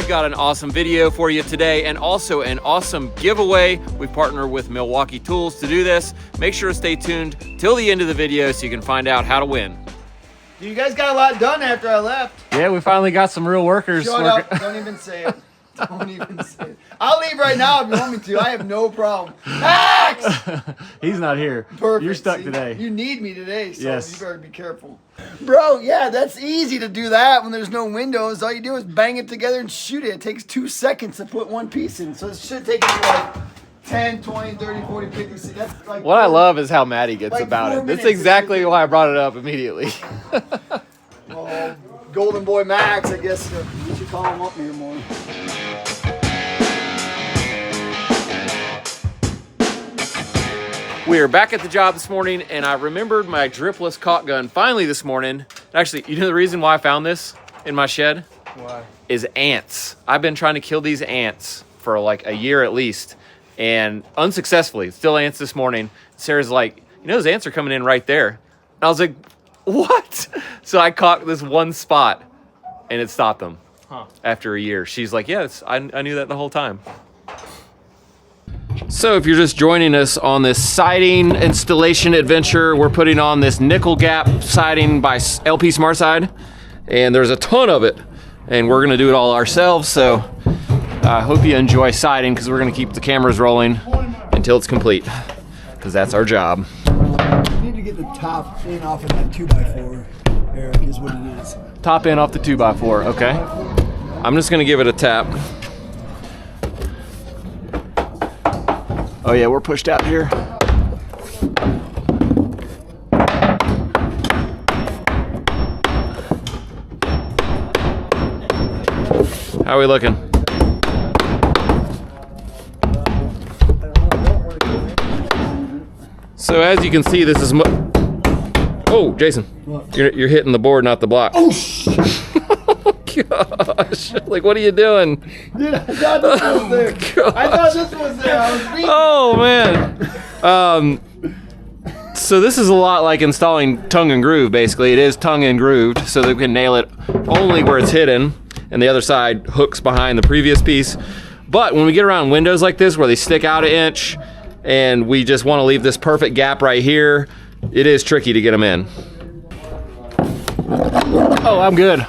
we've got an awesome video for you today and also an awesome giveaway. We partner with Milwaukee Tools to do this. Make sure to stay tuned till the end of the video so you can find out how to win. You guys got a lot done after I left. Yeah, we finally got some real workers. Shut up. Don't even say it. Don't even say it. I'll leave right now if you want me to. I have no problem. Max! He's not here. Perfect. You're stuck See, today. You need me today, so yes. you better be careful. Bro, yeah, that's easy to do that when there's no windows. All you do is bang it together and shoot it. It takes 2 seconds to put one piece in. So it should take you like 10, 20, 30, 40, 50. That's like what I love is how mad he gets like about 4 it. That's minutes. exactly why I brought it up immediately. Well, Golden Boy Max, I guess you should call him up here more. We are back at the job this morning, and I remembered my dripless caulk gun finally this morning. Actually, you know the reason why I found this in my shed? Why? Is ants. I've been trying to kill these ants for like a year at least, and unsuccessfully. Still ants this morning. Sarah's like, you know, those ants are coming in right there. And I was like, what? So I caulked this one spot, and it stopped them after a year. She's like, yes, I knew that the whole time. So if you're just joining us on this siding installation adventure, we're putting on this Nickle-Gap siding by LP SmartSide, and there's a ton of it, and we're gonna do it all ourselves. So I hope you enjoy siding, because we're gonna keep the cameras rolling until it's complete, because that's our job. You need to get the top in off of that 2x4, Eric, is what it is. Top in off the 2x4, okay. I'm just gonna give it a tap. Oh yeah, we're pushed out here. How are we looking? So as you can see, this is oh, Jason, you're hitting the board, not the block. Oh, gosh, like what are you doing? dude, I thought this was there. Gosh. I thought this was there. I was reading. Oh man. So this is a lot like installing tongue and groove. Basically, it is tongue and grooved, so that we can nail it only where it's hidden, and the other side hooks behind the previous piece. But when we get around windows like this, where they stick out 1 inch, and we just want to leave this perfect gap right here, it is tricky to get them in. Oh, I'm good.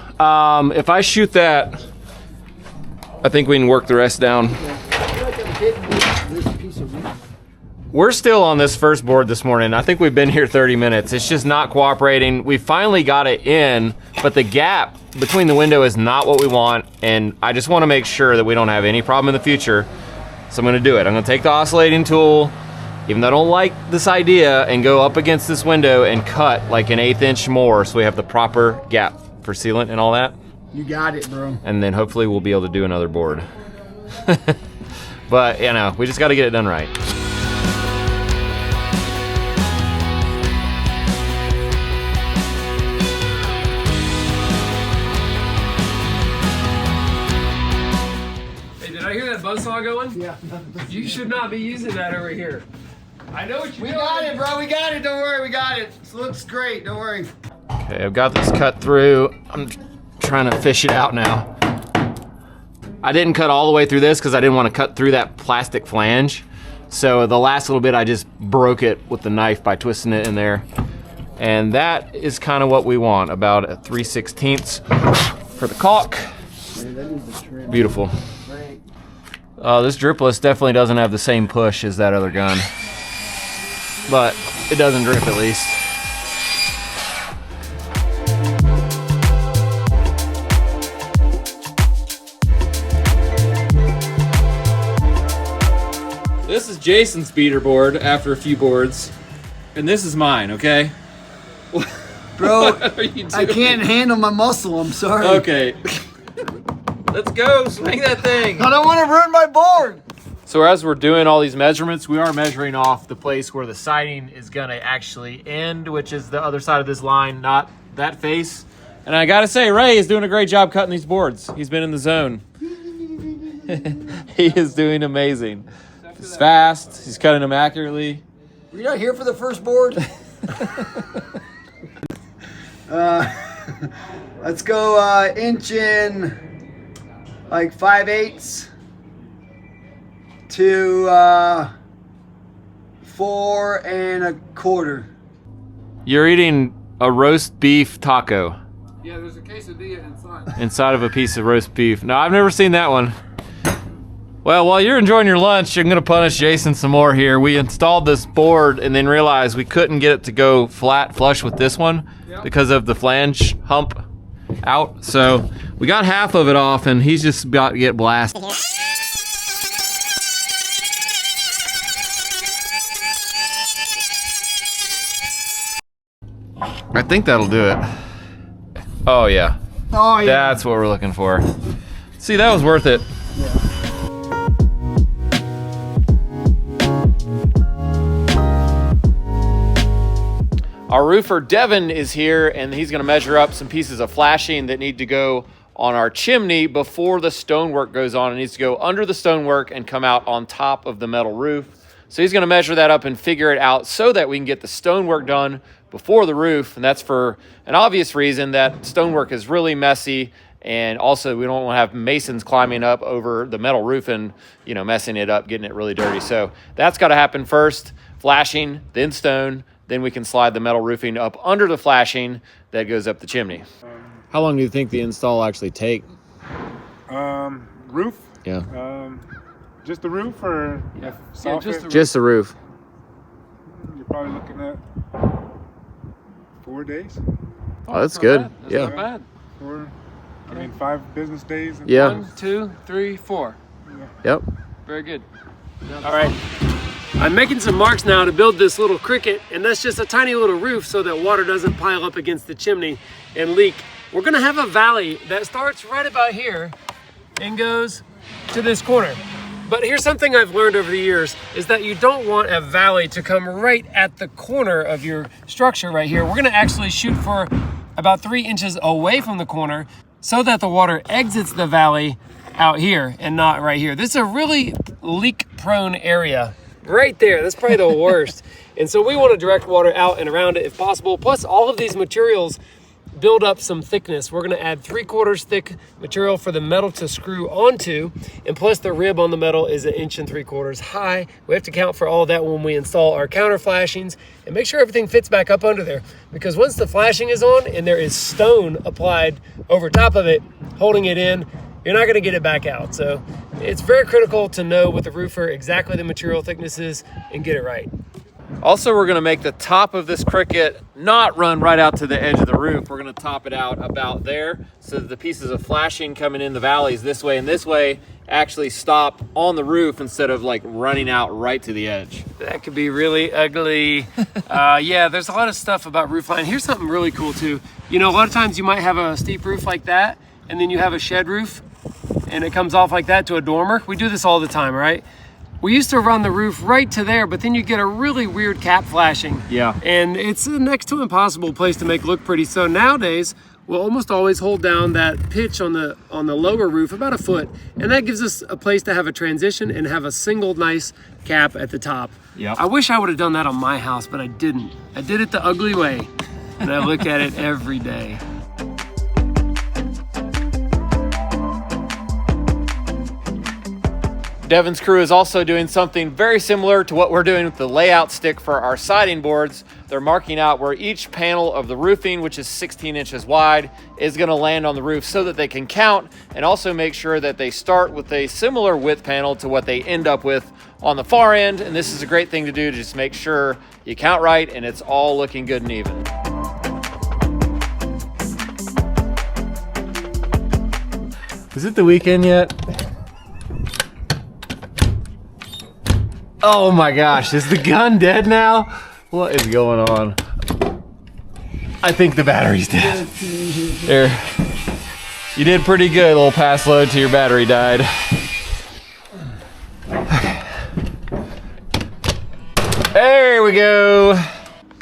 If I shoot that, I think we can work the rest down. We're still on this first board this morning. I think we've been here 30 minutes. It's just not cooperating. We finally got it in, but the gap between the window is not what we want, and I just want to make sure that we don't have any problem in the future. So I'm gonna do it. I'm gonna take the oscillating tool, even though I don't like this idea, and go up against this window and cut like 1/8 inch more so we have the proper gap for sealant and all that. You got it, bro. And then hopefully we'll be able to do another board. But, you know, we just got to get it done right. Hey, did I hear that buzzsaw going? Yeah. You should not be using that over here. I know what you're doing. We got it, bro. We got it. Don't worry. We got it. It looks great. Don't worry. Okay, I've got this cut through. I'm trying to fish it out now. I didn't cut all the way through this because I didn't want to cut through that plastic flange. So the last little bit, I just broke it with the knife by twisting it in there. And that is kind of what we want, about a 3/16 for the caulk. Beautiful. This dripless definitely doesn't have the same push as that other gun, but it doesn't drip at least. This is Jason's beater board after a few boards, and this is mine, okay? Bro, What are you doing? I can't handle my muscle. I'm sorry. Okay. Let's go, swing that thing. I don't want to ruin my board. So as we're doing all these measurements, we are measuring off the place where the siding is gonna actually end, which is the other side of this line, not that face. And I gotta say, Ray is doing a great job cutting these boards. He's been in the zone. He is doing amazing. He's fast, he's cutting them accurately. Were you not here for the first board? Let's go inch in like 5/8 to 4 1/4. You're eating a roast beef taco. Yeah, there's a quesadilla inside. Inside of a piece of roast beef. No, I've never seen that one. Well, while you're enjoying your lunch, I'm gonna punish Jason some more here. We installed this board and then realized we couldn't get it to go flat flush with this one because of the flange hump out. So we got half of it off and he's just about to get blasted. I think that'll do it. Oh yeah. Oh yeah. That's what we're looking for. See, that was worth it. Our roofer Devin is here and he's gonna measure up some pieces of flashing that need to go on our chimney before the stonework goes on. It needs to go under the stonework and come out on top of the metal roof. So he's gonna measure that up and figure it out so that we can get the stonework done before the roof. And that's for an obvious reason that stonework is really messy. And also we don't want to have masons climbing up over the metal roof and, you know, messing it up, getting it really dirty. So that's got to happen first, flashing, then stone. Then we can slide the metal roofing up under the flashing that goes up the chimney. How long do you think the install actually take? Roof? Yeah. Just the roof or Just the roof. You're probably looking at 4 days. Oh, that's good. That's Yeah. not bad. Or, I mean, 5 business days. Yeah. 1, 2, 3, 4. Yep. Very good. All right. I'm making some marks now to build this little cricket, and that's just a tiny little roof so that water doesn't pile up against the chimney and leak. We're gonna have a valley that starts right about here and goes to this corner. But here's something I've learned over the years is that you don't want a valley to come right at the corner of your structure right here. We're gonna actually shoot for about 3 inches away from the corner so that the water exits the valley out here and not right here. This is a really leak prone area. Right there, that's probably the worst. And so we want to direct water out and around it if possible. Plus all of these materials build up some thickness. We're gonna add 3/4 thick material for the metal to screw onto. And plus the rib on the metal is 1 3/4 inches high. We have to count for all of that when we install our counter flashings and make sure everything fits back up under there. Because once the flashing is on and there is stone applied over top of it, holding it in, you're not gonna get it back out. So it's very critical to know with the roofer exactly the material thicknesses and get it right. Also, we're gonna make the top of this cricket not run right out to the edge of the roof. We're gonna top it out about there so that the pieces of flashing coming in the valleys this way and this way actually stop on the roof instead of like running out right to the edge. That could be really ugly. Yeah, there's a lot of stuff about roof line. Here's something really cool too. You know, a lot of times you might have a steep roof like that and then you have a shed roof and it comes off like that to a dormer. We do this all the time, right? We used to run the roof right to there, but then you get a really weird cap flashing. Yeah. And it's a next to impossible place to make look pretty. So nowadays, we'll almost always hold down that pitch on the lower roof about 1 foot. And that gives us a place to have a transition and have a single nice cap at the top. Yeah. I wish I would have done that on my house, but I didn't. I did it the ugly way. And I look at it every day. Devin's crew is also doing something very similar to what we're doing with the layout stick for our siding boards. They're marking out where each panel of the roofing, which is 16 inches wide, is gonna land on the roof so that they can count and also make sure that they start with a similar width panel to what they end up with on the far end. And this is a great thing to do to just make sure you count right and it's all looking good and even. Is it the weekend yet? Oh my gosh, is the gun dead now? What is going on? I think the battery's dead. There. You did pretty good, little pass load to your battery died. Okay. There we go.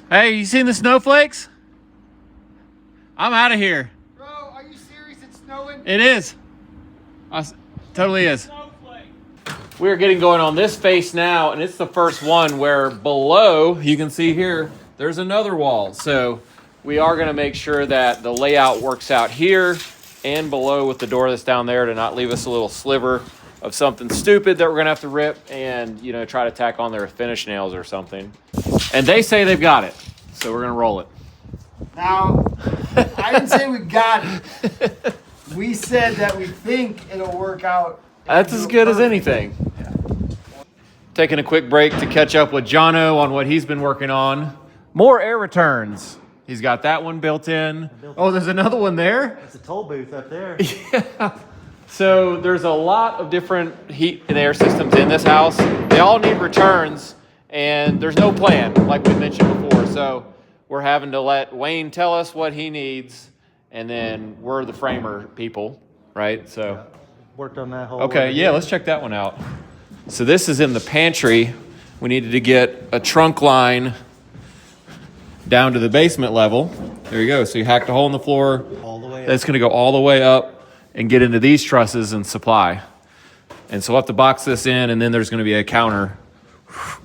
Hey, you seen the snowflakes? I'm out of here. Bro, are you serious? It's snowing? It is. Totally is. We're getting going on this face now, and it's the first one where below, you can see here, there's another wall. So we are gonna make sure that the layout works out here and below with the door that's down there to not leave us a little sliver of something stupid that we're gonna have to rip and, you know, try to tack on their finish nails or something. And they say they've got it, so we're gonna roll it. Now, I didn't say we got it. We said that we think it'll work out. That's as good as anything. Taking a quick break to catch up with Jono on what he's been working on. More air returns. He's got that one built in. Oh, there's another one there? It's a toll booth up there. Yeah. So there's a lot of different heat and air systems in this house. They all need returns, and there's no plan, like we mentioned before. So we're having to let Wayne tell us what he needs, and then we're the framer people, right? So Worked on that whole. okay, yeah, let's check that one out. So this is in the pantry. We needed to get a trunk line down to the basement level. There you go. So you hacked a hole in the floor. All the way up. That's going to go all the way up and get into these trusses and supply. And so we'll have to box this in, and then there's going to be a counter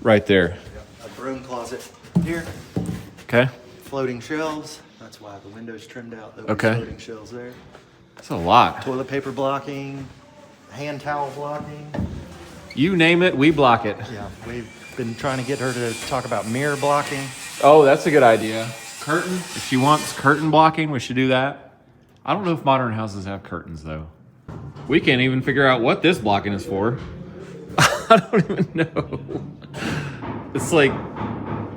right there. A broom closet here. Okay? Floating shelves. That's why the window's trimmed out. Those Okay. floating shelves there. That's a lot. Toilet paper blocking. Hand towel blocking. You name it, we block it. Yeah, we've been trying to get her to talk about mirror blocking. Oh, that's a good idea. Curtain. If she wants curtain blocking, we should do that. I don't know if modern houses have curtains, though. We can't even figure out what this blocking is for. I don't even know. It's like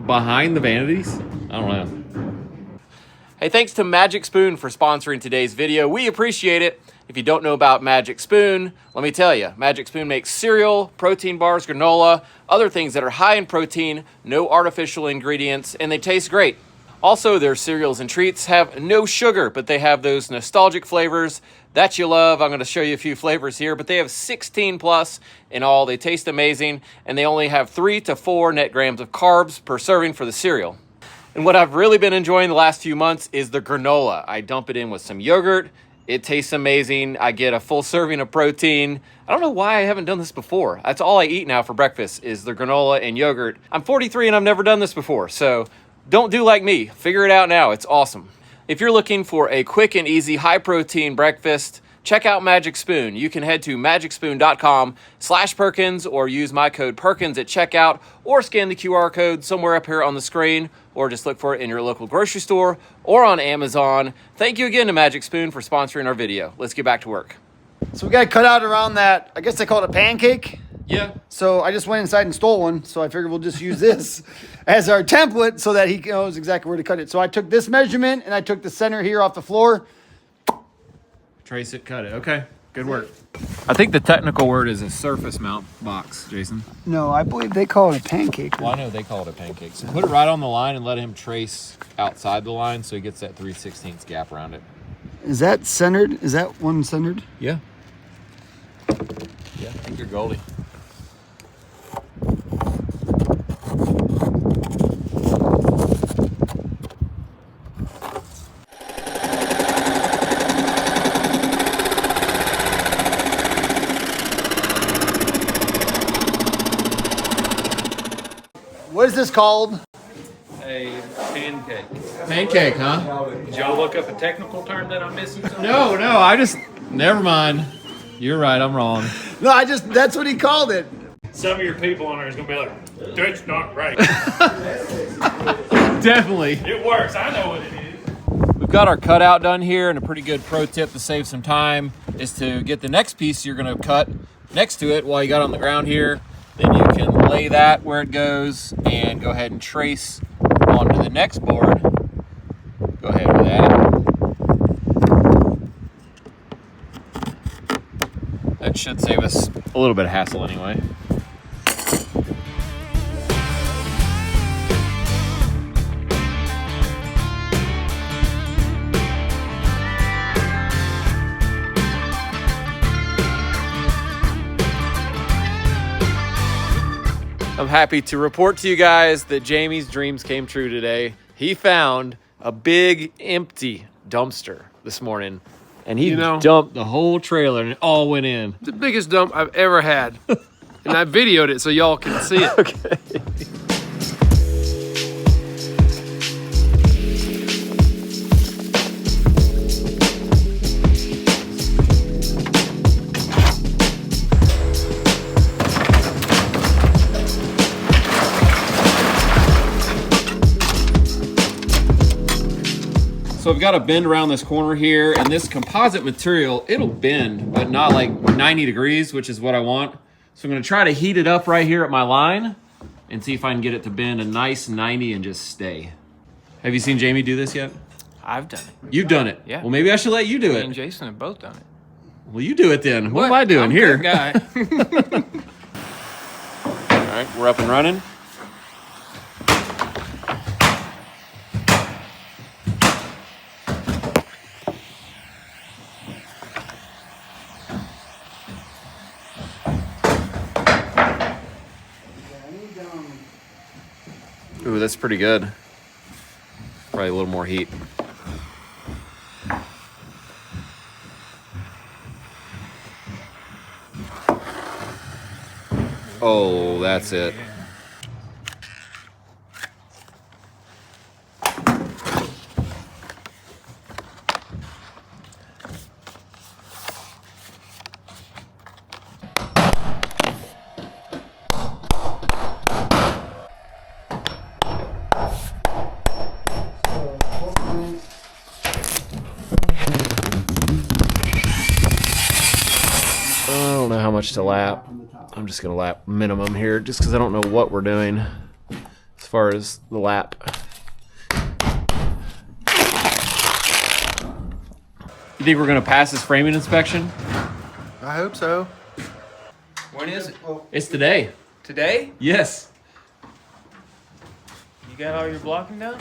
behind the vanities? I don't know. Hey, thanks to Magic Spoon for sponsoring today's video. We appreciate it. If you don't know about Magic Spoon, let me tell you, Magic Spoon makes cereal, protein bars, granola, other things that are high in protein, no artificial ingredients, and they taste great. Also, their cereals and treats have no sugar, but they have those nostalgic flavors that you love. I'm going to show you a few flavors here, but they have 16 plus in all. They taste amazing, and they only have 3 to 4 net grams of carbs per serving for the cereal. And what I've really been enjoying the last few months is the granola. I dump it in with some yogurt. It tastes amazing. I get a full serving of protein. I don't know why I haven't done this before. That's all I eat now for breakfast is the granola and yogurt. I'm 43 and I've never done this before, so don't do like me. Figure it out now. It's awesome. If you're looking for a quick and easy high-protein breakfast, check out Magic Spoon. You can head to magicspoon.com/Perkins or use my code Perkins at checkout or scan the QR code somewhere up here on the screen or just look for it in your local grocery store or on Amazon. Thank you again to Magic Spoon for sponsoring our video. Let's get back to work. So we got to cut out around that. I guess they call it a pancake. Yeah. So I just went inside and stole one. So I figured we'll just use this as our template so that he knows exactly where to cut it. So I took this measurement and I took the center here off the floor. Trace it, cut it. Okay, good work. I think the technical word is a surface mount box, Jason. No, I believe they call it a pancake. Well, I know they call it a pancake. So put it right on the line and let him trace outside the line so he gets that 3/16 gap around it. Is that centered? Is that one centered? Yeah. Yeah, I think you're Goldie. What is this called? A pancake. Pancake, huh? Did y'all look up a technical term that I'm missing? No, never mind. You're right, I'm wrong. No, that's what he called it. Some of your people on there is going to be like, that's not right. Definitely. It works. I know what it is. We've got our cutout done here, and a pretty good pro tip to save some time is to get the next piece you're going to cut next to it while you got it on the ground here. Then you can lay that where it goes and go ahead and trace onto the next board. Go ahead with that. That should save us a little bit of hassle anyway. I'm happy to report to you guys that Jamie's dreams came true today. He found a big empty dumpster this morning and he dumped the whole trailer and it all went in. The biggest dump I've ever had. And I videoed it so y'all can see it. Okay. So I've got a bend around this corner here, and this composite material, it'll bend, but not like 90 degrees, which is what I want. So I'm gonna try to heat it up right here at my line and see if I can get it to bend a nice 90 and just stay. Have you seen Jamie do this yet? I've done it. You've done it? Yeah. Well, maybe I should let you do Me it. and Jason have both done it. Well, you do it then. What am I doing I'm a here? good guy. All right, we're up and running. Ooh, that's pretty good. Probably a little more heat. Oh, that's it. I don't know how much to lap. I'm just gonna lap minimum here just because I don't know what we're doing as far as the lap. You think we're gonna pass this framing inspection? I hope so. When is it? It's today. Today? Yes. You got all your blocking done?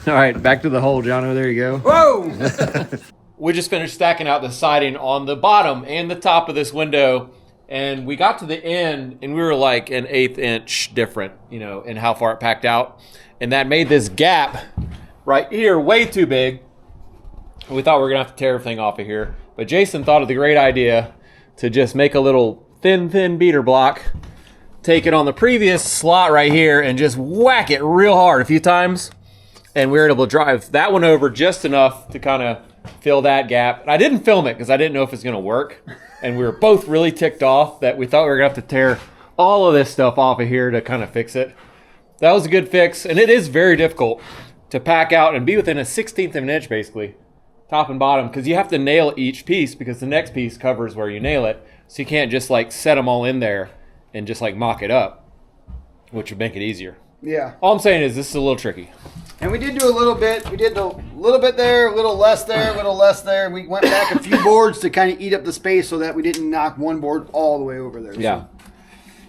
All right, back to the hole, Jono. There you go. Whoa! We just finished stacking out the siding on the bottom and the top of this window, and we got to the end and we were like an 1/8 inch different, you know, in how far it packed out. And that made this gap right here way too big. We thought we were gonna have to tear everything off of here. But Jason thought of the great idea to just make a little thin beater block, take it on the previous slot right here and just whack it real hard a few times. And we were able to drive that one over just enough to kind of fill that gap. And I didn't film it because I didn't know if it was going to work. And we were both really ticked off that we thought we were going to have to tear all of this stuff off of here to kind of fix it. That was a good fix. And it is very difficult to pack out and be within a 1/16 of an inch, basically, top and bottom, because you have to nail each piece because the next piece covers where you nail it. So you can't just like set them all in there and just like mock it up, which would make it easier. Yeah. All I'm saying is this is a little tricky. And we did do a little bit. We did a little bit there, a little less there, a little less there. We went back a few boards to kind of eat up the space so that we didn't knock one board all the way over there. Yeah. So,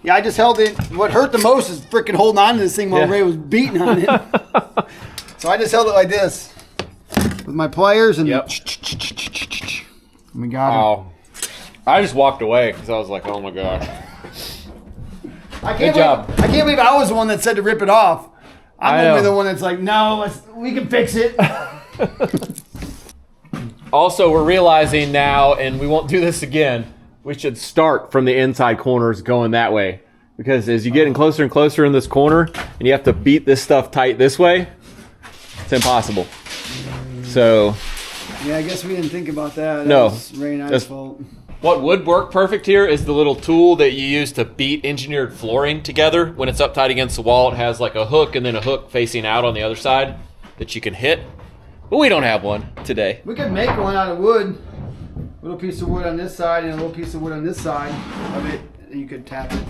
yeah, I just held it. What hurt the most is freaking holding on to this thing while Yeah. Ray was beating on it. So I just held it like this with my pliers and Yep. we got it. Oh, I just walked away because I was like, oh my gosh. Good job. I can't believe I was the one that said to rip it off. I I'm know. only the one that's like, no, we can fix it. Also, we're realizing now, and we won't do this again, we should start from the inside corners going that way. Because as you get in closer and closer in this corner, and you have to beat this stuff tight this way, it's impossible. So, Yeah, I guess we didn't think about that. No. That was Ray and I's That's- fault. what would work perfect here is the little tool that you use to beat engineered flooring together. When it's up tight against the wall, it has like a hook and then a hook facing out on the other side that you can hit. But we don't have one today. We could make one out of wood. A little piece of wood on this side and a little piece of wood on this side of it, and you could tap it.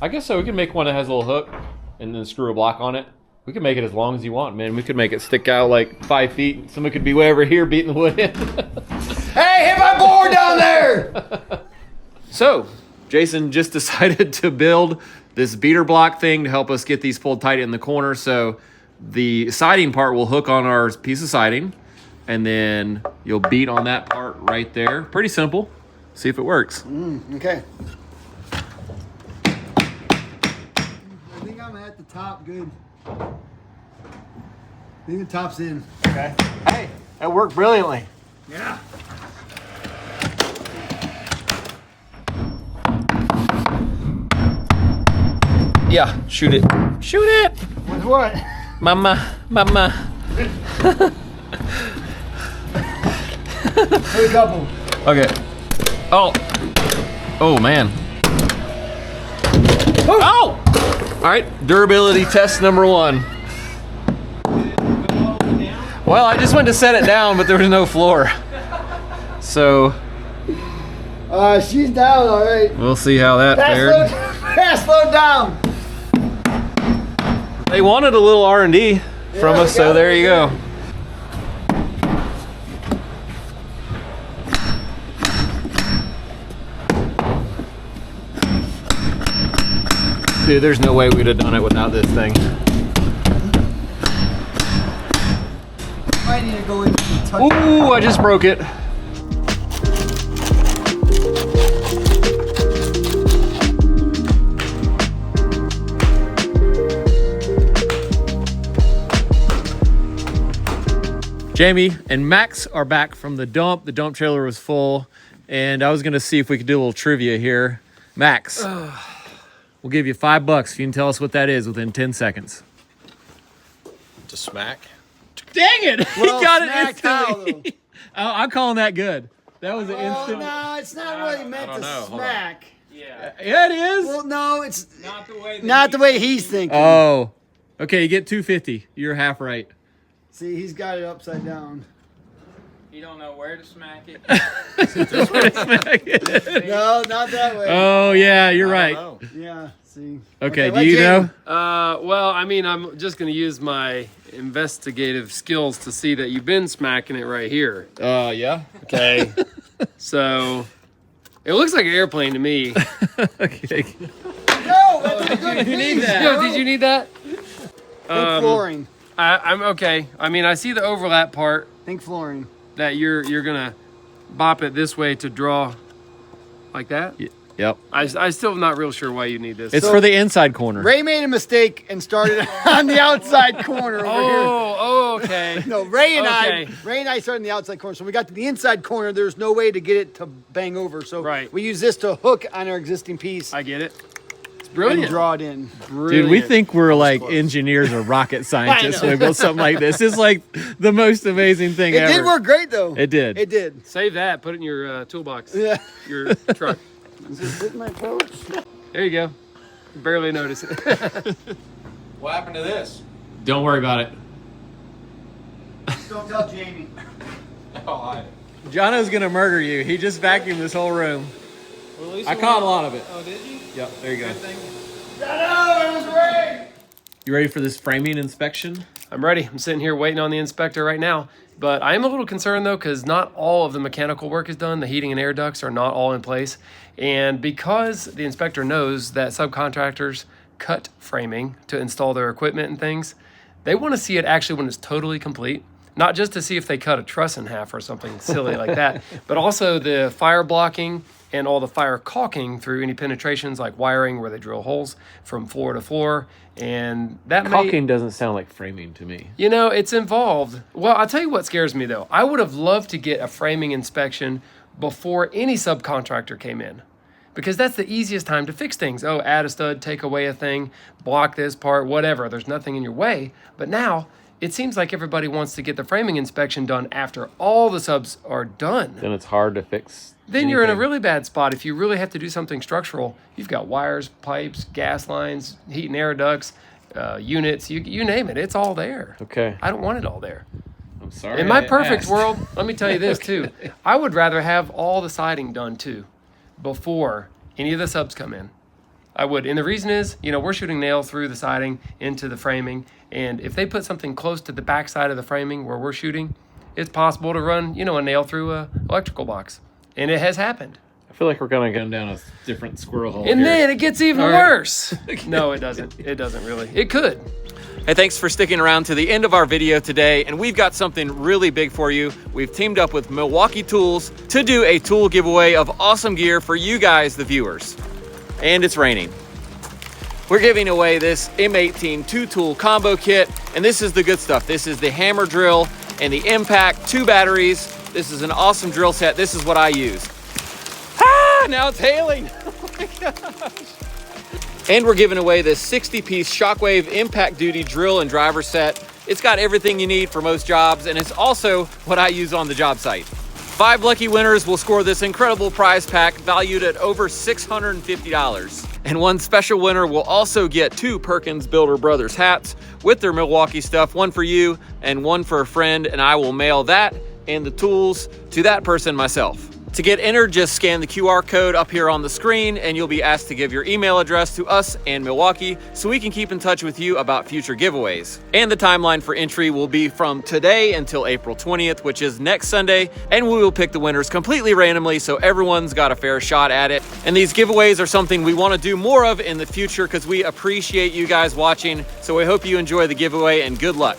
I guess so. We can make one that has a little hook and then screw a block on it. We can make it as long as you want, man. We could make it stick out like 5 feet. Someone could be way over here beating the wood in. Hey, hit my board down there! So, Jason just decided to build this beater block thing to help us get these pulled tight in the corner. So the siding part will hook on our piece of siding, and then you'll beat on that part right there. Pretty simple. See if it works. Okay. I think I'm at the top good. I think the top's in. Okay. Hey, that worked brilliantly. Yeah. Yeah, shoot it. Shoot it! With what? Mama. A couple. Okay. Oh, man. Oh! All right, durability test number 1. Well, I just went to set it down, but there was no floor. So She's down, all right. we'll see how that fared. Pass load down. They wanted a little R&D from us, so there you go. Dude, there's no way we'd have done it without this thing. I need to go in and touch. Ooh, I just broke it. Jamie and Max are back from the dump. The dump trailer was full, and I was gonna see if we could do a little trivia here. Max, we'll give you $5 if you can tell us what that is within 10 seconds. To smack. Dang it! Well, He got smack it instantly. how, I'm calling that good. That was an Oh, instant. no, it's not really meant to know. Hold smack. Yeah. Yeah, it is. Well, no, it's Not the way. not the way he's thinking. Oh, okay. You get 250. You're half right. See, he's got it upside down. You don't know where to smack it. No, not that way. Oh yeah, you're right. Oh. Yeah, see. Okay, do let you Jamie- know? Well, I mean, I'm just gonna use my investigative skills to see that you've been smacking it right here. Yeah. Okay. So it looks like an airplane to me. Okay. No, that's a good You need piece, that. Yo, bro. did you need that? Think flooring. I'm okay. I mean, I see the overlap part Think flooring. that you're gonna bop it this way to draw like that. Yep. I still am not real sure why you need this. It's for the inside corner. Ray made a mistake and started on the outside corner over oh, okay. here. No, Ray and Okay. I started on the outside corner. So we got to the inside corner. There's no way to get it to bang over. So Right. we use this to hook on our existing piece I get it. It's and brilliant. draw it in. Brilliant. Dude, we think we're like engineers or rocket scientists when we build something like this. It's like the most amazing thing It ever. did work great though. It did. It did. Save that. Put it in your toolbox. Yeah. Your truck. Is this hitting my pouch? There you go. Barely notice it. What happened to this? Don't worry about it. Don't tell Jamie. Oh, Jono's gonna murder you. He just vacuumed this whole room. well, at least I it caught went- a lot of it. Oh, did you? Yep, there you go. Good thing. No, it was Ray. You ready for this framing inspection? I'm ready. I'm sitting here waiting on the inspector right now. But I am a little concerned though, because not all of the mechanical work is done. The heating and air ducts are not all in place. And because the inspector knows that subcontractors cut framing to install their equipment and things, they want to see it actually when it's totally complete. Not just to see if they cut a truss in half or something silly like that, but also the fire blocking and all the fire caulking through any penetrations like wiring where they drill holes from floor to floor. And that Caulking doesn't sound like framing to me. you know, it's involved. Well, I'll tell you what scares me though. I would have loved to get a framing inspection before any subcontractor came in, because that's the easiest time to fix things. Oh, add a stud, take away a thing, block this part, whatever. There's nothing in your way. But now it seems like everybody wants to get the framing inspection done after all the subs are done. Then it's hard to fix. Then you're in a anything. really bad spot. If you really have to do something structural, you've got wires, pipes, gas lines, heat and air ducts, units, you name it. It's all there. Okay. I don't want it all there. I'm sorry. In my I perfect asked. world, let me tell you this too. I would rather have all the siding done too before any of the subs come in. I would. And the reason is, you know, we're shooting nail through the siding into the framing. And if they put something close to the back side of the framing where we're shooting, it's possible to run, you know, a nail through a electrical box. And it has happened. I feel like we're gonna go down a different squirrel hole. And here. then it gets even All right. worse. No, it doesn't. It doesn't really. It could. Hey, thanks for sticking around to the end of our video today, and we've got something really big for you. We've teamed up with Milwaukee Tools to do a tool giveaway of awesome gear for you guys, the viewers. And it's raining. We're giving away this M18 2-tool combo kit, and this is the good stuff. This is the hammer drill and the impact, 2 batteries. This is an awesome drill set. This is what I use. Ah, now it's hailing. Oh my gosh. And we're giving away this 60-piece Shockwave Impact Duty drill and driver set. It's got everything you need for most jobs, and it's also what I use on the job site. 5 lucky winners will score this incredible prize pack valued at over $650. And one special winner will also get 2 Perkins Builder Brothers hats with their Milwaukee stuff, one for you and one for a friend, and I will mail that and the tools to that person myself. To get entered, just scan the QR code up here on the screen and you'll be asked to give your email address to us and Milwaukee so we can keep in touch with you about future giveaways. And the timeline for entry will be from today until April 20th, which is next Sunday, and we will pick the winners completely randomly so everyone's got a fair shot at it. And these giveaways are something we want to do more of in the future because we appreciate you guys watching. So we hope you enjoy the giveaway and good luck.